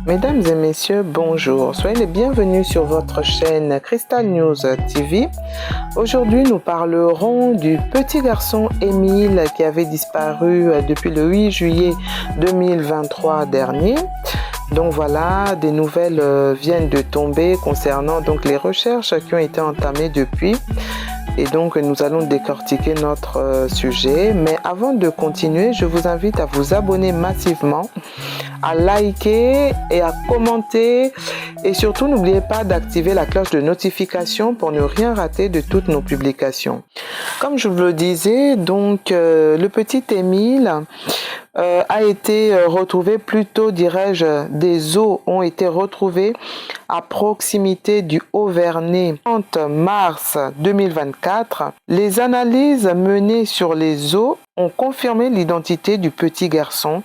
Mesdames et messieurs, bonjour. Soyez les bienvenus sur votre chaîne Crystal News TV. Aujourd'hui, nous parlerons du petit garçon Émile qui avait disparu depuis le 8 juillet 2023 dernier. Donc voilà, des nouvelles viennent de tomber concernant donc les recherches qui ont été entamées depuis. Et donc, nous allons décortiquer notre sujet. Mais avant de continuer, je vous invite à vous abonner massivement, à liker et à commenter. Et surtout, n'oubliez pas d'activer la cloche de notification pour ne rien rater de toutes nos publications. Comme je vous le disais, donc, le petit Émile a été retrouvé, plutôt dirais-je, des os ont été retrouvés à proximité du Haut-Vernay. 30 mars 2024, les analyses menées sur les os ont confirmé l'identité du petit garçon.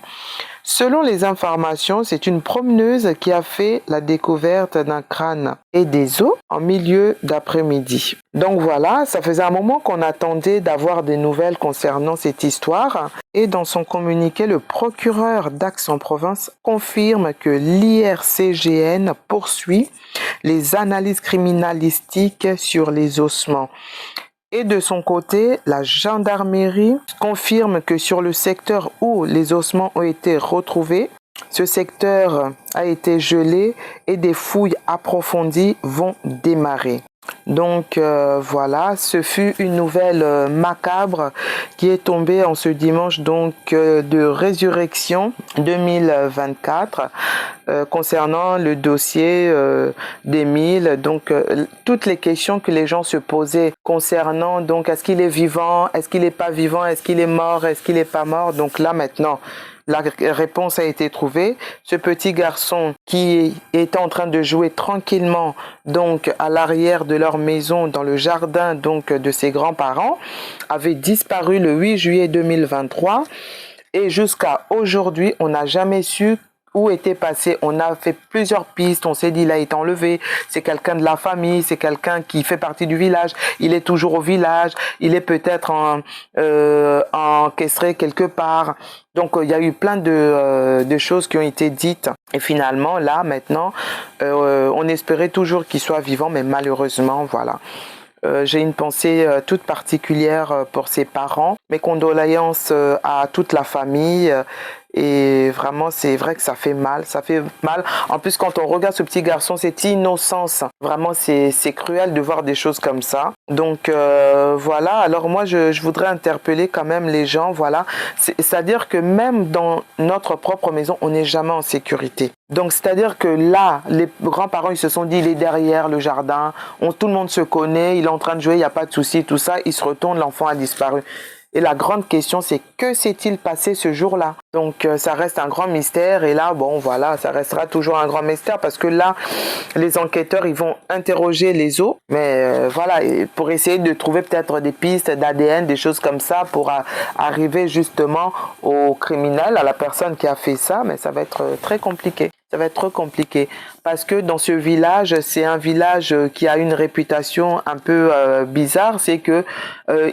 Selon les informations, c'est une promeneuse qui a fait la découverte d'un crâne et des os en milieu d'après-midi. Donc voilà, ça faisait un moment qu'on attendait d'avoir des nouvelles concernant cette histoire. Et dans son communiqué, le procureur d'Aix-en-Provence confirme que l'IRCGN poursuit les analyses criminalistiques sur les ossements. Et de son côté, la gendarmerie confirme que sur le secteur où les ossements ont été retrouvés, ce secteur a été gelé et des fouilles approfondies vont démarrer. Donc voilà, ce fut une nouvelle macabre qui est tombée en ce dimanche donc de résurrection 2024 concernant le dossier d'Émile. Donc toutes les questions que les gens se posaient concernant donc est-ce qu'il est vivant, est-ce qu'il n'est pas vivant, est-ce qu'il est mort, est-ce qu'il n'est pas mort. Donc là maintenant, la réponse a été trouvée. Ce petit garçon qui était en train de jouer tranquillement donc à l'arrière de leur maison dans le jardin donc de ses grands-parents avait disparu le 8 juillet 2023 et jusqu'à aujourd'hui, on n'a jamais su où était passé. On a fait plusieurs pistes, on s'est dit il a été enlevé, c'est quelqu'un de la famille, c'est quelqu'un qui fait partie du village, il est toujours au village, il est peut-être encastré quelque part. Donc il y a eu plein de choses qui ont été dites et finalement là maintenant on espérait toujours qu'il soit vivant, mais malheureusement voilà. J'ai une pensée toute particulière pour ses parents, mes condoléances à toute la famille. Et vraiment, c'est vrai que ça fait mal. En plus, quand on regarde ce petit garçon, cette innocence, vraiment, c'est cruel de voir des choses comme ça. Donc, voilà. Alors moi, je voudrais interpeller quand même les gens, voilà. C'est-à-dire que même dans notre propre maison, on n'est jamais en sécurité. Donc, c'est-à-dire que là, les grands-parents, ils se sont dit, il est derrière le jardin, tout le monde se connaît, il est en train de jouer, il n'y a pas de souci, tout ça. Il se retourne, l'enfant a disparu. Et la grande question, c'est que s'est-il passé ce jour-là? Donc, ça reste un grand mystère. Et là, bon, voilà, ça restera toujours un grand mystère parce que là, les enquêteurs, ils vont interroger les os. Mais voilà, pour essayer de trouver peut-être des pistes d'ADN, des choses comme ça pour arriver justement au criminel, à la personne qui a fait ça. Mais ça va être très compliqué. Ça va être trop compliqué parce que dans ce village, c'est un village qui a une réputation un peu bizarre. C'est que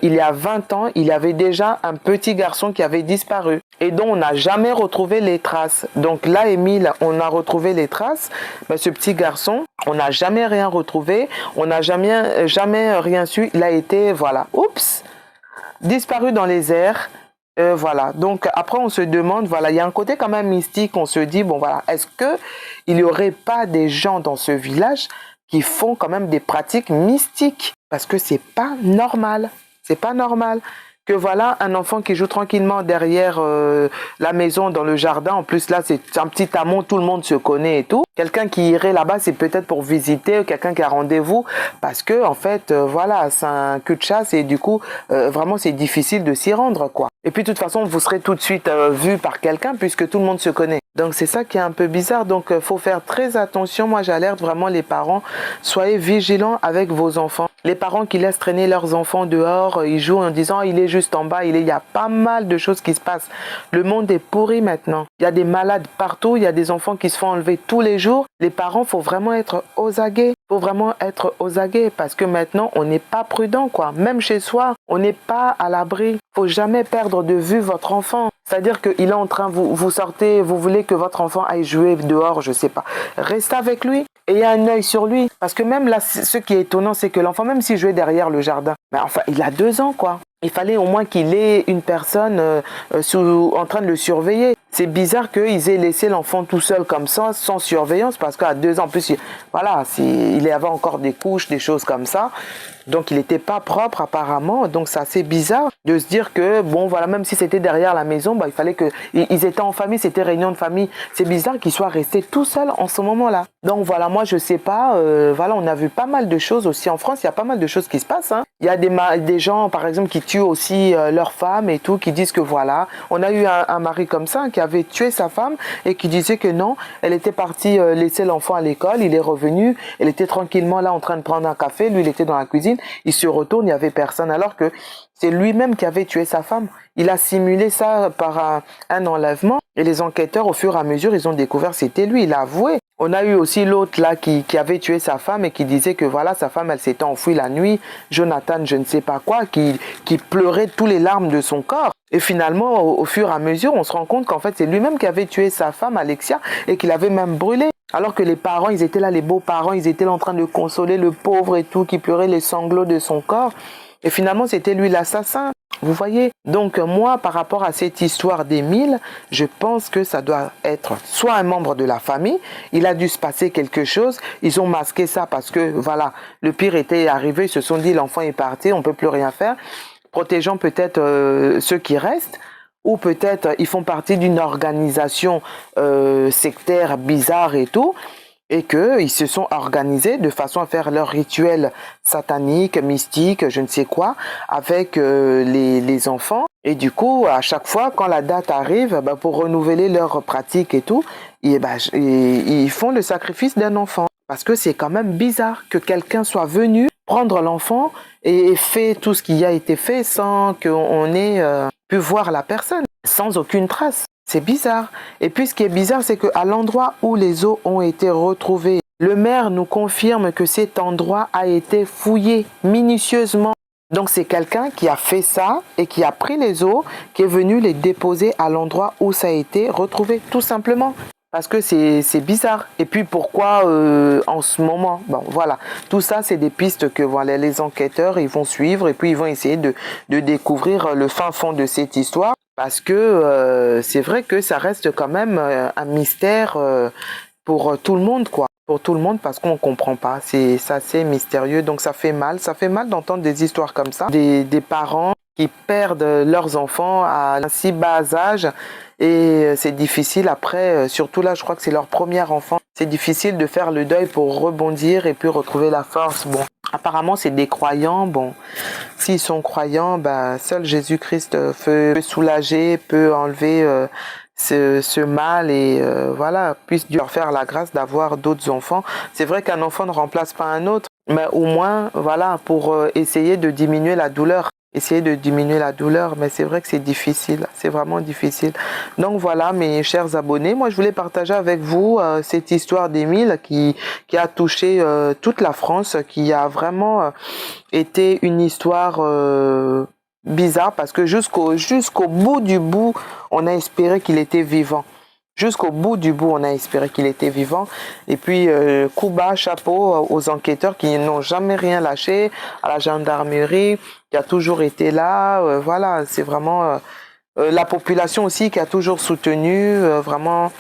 il y a 20 ans, il y avait déjà un petit garçon qui avait disparu et dont on n'a jamais retrouvé les traces. Donc là, Émile, on a retrouvé les traces. Mais ce petit garçon, on n'a jamais rien retrouvé. On n'a jamais rien su. Il a été, voilà, oups, disparu dans les airs. Voilà, donc après on se demande, voilà, il y a un côté quand même mystique, on se dit, bon voilà, est-ce que il y aurait pas des gens dans ce village qui font quand même des pratiques mystiques? Parce que c'est pas normal que voilà, un enfant qui joue tranquillement derrière la maison dans le jardin, en plus là c'est un petit amont, tout le monde se connaît et tout. Quelqu'un qui irait là-bas, c'est peut-être pour visiter, quelqu'un qui a rendez-vous, parce que en fait, voilà, c'est un cul de chasse et du coup, vraiment c'est difficile de s'y rendre, quoi. Et puis de toute façon, vous serez tout de suite vu par quelqu'un puisque tout le monde se connaît. Donc c'est ça qui est un peu bizarre. Donc faut faire très attention. Moi j'alerte vraiment les parents. Soyez vigilants avec vos enfants. Les parents qui laissent traîner leurs enfants dehors, ils jouent en disant il est juste en bas. Il y a pas mal de choses qui se passent. Le monde est pourri maintenant. Il y a des malades partout. Il y a des enfants qui se font enlever tous les jours. Les parents, faut vraiment être aux aguets. Faut vraiment être aux aguets parce que maintenant on n'est pas prudent, quoi. Même chez soi, on n'est pas à l'abri. Faut jamais perdre de vue votre enfant. C'est-à-dire qu'il est en train, vous sortez, vous voulez que votre enfant aille jouer dehors, je sais pas. Restez avec lui. Ayez un œil sur lui. Parce que même là, ce qui est étonnant, c'est que l'enfant, même s'il jouait derrière le jardin, mais enfin, il a 2 ans, quoi. Il fallait au moins qu'il ait une personne en train de le surveiller. C'est bizarre qu'ils aient laissé l'enfant tout seul comme ça, sans surveillance, parce qu'à 2 ans, en plus, voilà, il avait encore des couches, des choses comme ça. Donc, il n'était pas propre apparemment. Donc, c'est assez bizarre de se dire que, bon, voilà, même si c'était derrière la maison, bah, il fallait ils étaient en famille, c'était réunion de famille. C'est bizarre qu'il soit resté tout seul en ce moment-là. Donc, voilà, moi, je sais pas. Voilà, on a vu pas mal de choses aussi en France. Il y a pas mal de choses qui se passent. Hein. Il y a des gens, par exemple, qui tuent aussi leurs femmes et tout, qui disent que voilà. On a eu un mari comme ça qui avait tué sa femme et qui disait que non, elle était partie laisser l'enfant à l'école. Il est revenu. Elle était tranquillement là en train de prendre un café. Lui, il était dans la cuisine. Il se retourne, il n'y avait personne, alors que c'est lui-même qui avait tué sa femme. Il a simulé ça par un enlèvement et les enquêteurs, au fur et à mesure, ils ont découvert que c'était lui, il a avoué. On a eu aussi l'autre là qui avait tué sa femme et qui disait que voilà, sa femme, elle s'était enfuie la nuit. Jonathan, je ne sais pas quoi, qui pleurait tous les larmes de son corps. Et finalement, au fur et à mesure, on se rend compte qu'en fait, c'est lui-même qui avait tué sa femme, Alexia, et qu'il avait même brûlé. Alors que les parents, ils étaient là, les beaux-parents, ils étaient là en train de consoler le pauvre et tout, qui pleurait les sanglots de son corps. Et finalement, c'était lui l'assassin. Vous voyez? Donc moi, par rapport à cette histoire d'Émile, je pense que ça doit être soit un membre de la famille, il a dû se passer quelque chose, ils ont masqué ça parce que, voilà, le pire était arrivé, ils se sont dit l'enfant est parti, on peut plus rien faire, protégeant peut-être ceux qui restent, ou peut-être ils font partie d'une organisation sectaire bizarre et tout, et qu'ils se sont organisés de façon à faire leur rituel satanique, mystique, je ne sais quoi, avec les enfants. Et du coup, à chaque fois, quand la date arrive, bah, pour renouveler leurs pratiques et tout, ils font le sacrifice d'un enfant. Parce que c'est quand même bizarre que quelqu'un soit venu prendre l'enfant et fait tout ce qui a été fait sans qu'on ait pu voir la personne, sans aucune trace. C'est bizarre. Et puis ce qui est bizarre, c'est qu'à l'endroit où les os ont été retrouvés, le maire nous confirme que cet endroit a été fouillé minutieusement. Donc c'est quelqu'un qui a fait ça et qui a pris les os, qui est venu les déposer à l'endroit où ça a été retrouvé, tout simplement. Parce que c'est bizarre. Et puis pourquoi en ce moment, bon voilà, tout ça c'est des pistes que voilà les enquêteurs ils vont suivre et puis ils vont essayer de découvrir le fin fond de cette histoire. Parce que c'est vrai que ça reste quand même un mystère pour tout le monde, quoi. Pour tout le monde parce qu'on ne comprend pas. C'est assez mystérieux, donc ça fait mal. Ça fait mal d'entendre des histoires comme ça. Des parents qui perdent leurs enfants à un si bas âge. Et c'est difficile après, surtout là, je crois que c'est leur premier enfant. C'est difficile de faire le deuil pour rebondir et puis retrouver la force. Bon, apparemment, c'est des croyants. Bon, s'ils sont croyants, bah, seul Jésus-Christ peut soulager, peut enlever ce mal et voilà, puisse Dieu leur faire la grâce d'avoir d'autres enfants. C'est vrai qu'un enfant ne remplace pas un autre, mais au moins, voilà, pour essayer de diminuer la douleur. Essayer de diminuer la douleur, mais c'est vrai que c'est difficile, c'est vraiment difficile. Donc voilà, mes chers abonnés, moi je voulais partager avec vous cette histoire d'Émile qui a touché toute la France, qui a vraiment été une histoire bizarre parce que jusqu'au bout du bout, on a espéré qu'il était vivant. Jusqu'au bout du bout, on a espéré qu'il était vivant. Et puis, coup bas, chapeau aux enquêteurs qui n'ont jamais rien lâché, à la gendarmerie qui a toujours été là. Voilà, c'est vraiment la population aussi qui a toujours soutenu. Vraiment,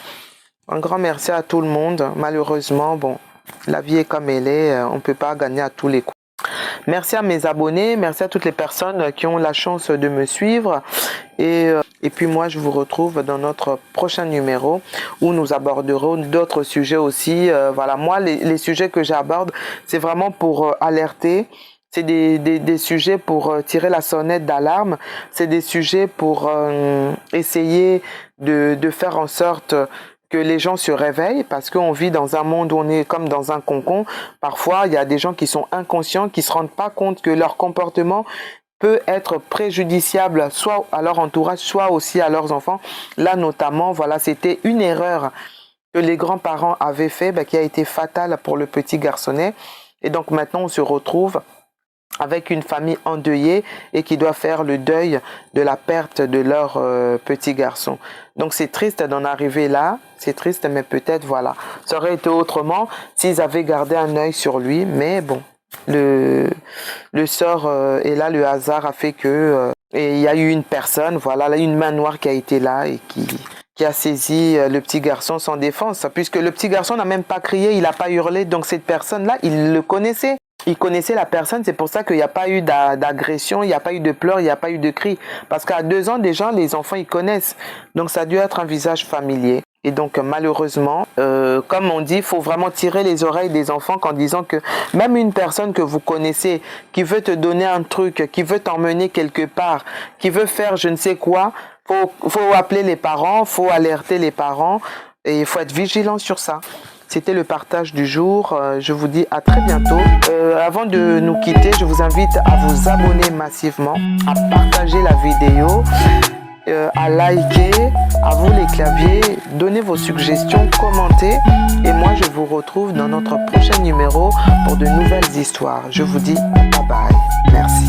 un grand merci à tout le monde. Malheureusement, bon, la vie est comme elle est. On ne peut pas gagner à tous les coups. Merci à mes abonnés, merci à toutes les personnes qui ont la chance de me suivre et puis moi je vous retrouve dans notre prochain numéro où nous aborderons d'autres sujets aussi. Voilà, moi les sujets que j'aborde c'est vraiment pour alerter, c'est des sujets pour tirer la sonnette d'alarme, c'est des sujets pour essayer de faire en sorte que les gens se réveillent parce qu'on vit dans un monde où on est comme dans un cocon. Parfois, il y a des gens qui sont inconscients, qui se rendent pas compte que leur comportement peut être préjudiciable soit à leur entourage, soit aussi à leurs enfants. Là, notamment, voilà, c'était une erreur que les grands-parents avaient fait, qui a été fatale pour le petit garçonnet. Et donc maintenant, on se retrouve avec une famille endeuillée et qui doit faire le deuil de la perte de leur petit garçon. Donc c'est triste d'en arriver là, c'est triste, mais peut-être voilà, ça aurait été autrement s'ils avaient gardé un œil sur lui, mais bon, le sort et là le hasard a fait que et il y a eu une personne, voilà, là, une main noire qui a été là et qui a saisi le petit garçon sans défense, puisque le petit garçon n'a même pas crié, il n'a pas hurlé, donc cette personne-là, il le connaissait. Il connaissait la personne, c'est pour ça qu'il n'y a pas eu d'agression, il n'y a pas eu de pleurs, il n'y a pas eu de cris. Parce qu'à 2 ans, déjà, les enfants, ils connaissent. Donc, ça a dû être un visage familier. Et donc, malheureusement, comme on dit, il faut vraiment tirer les oreilles des enfants en disant que même une personne que vous connaissez, qui veut te donner un truc, qui veut t'emmener quelque part, qui veut faire je ne sais quoi, faut appeler les parents, faut alerter les parents et il faut être vigilant sur ça. C'était le partage du jour. Je vous dis à très bientôt. Avant de nous quitter, je vous invite à vous abonner massivement, à partager la vidéo, à liker, à vous les claviers, donnez vos suggestions, commentez. Et moi, je vous retrouve dans notre prochain numéro pour de nouvelles histoires. Je vous dis bye bye. Merci.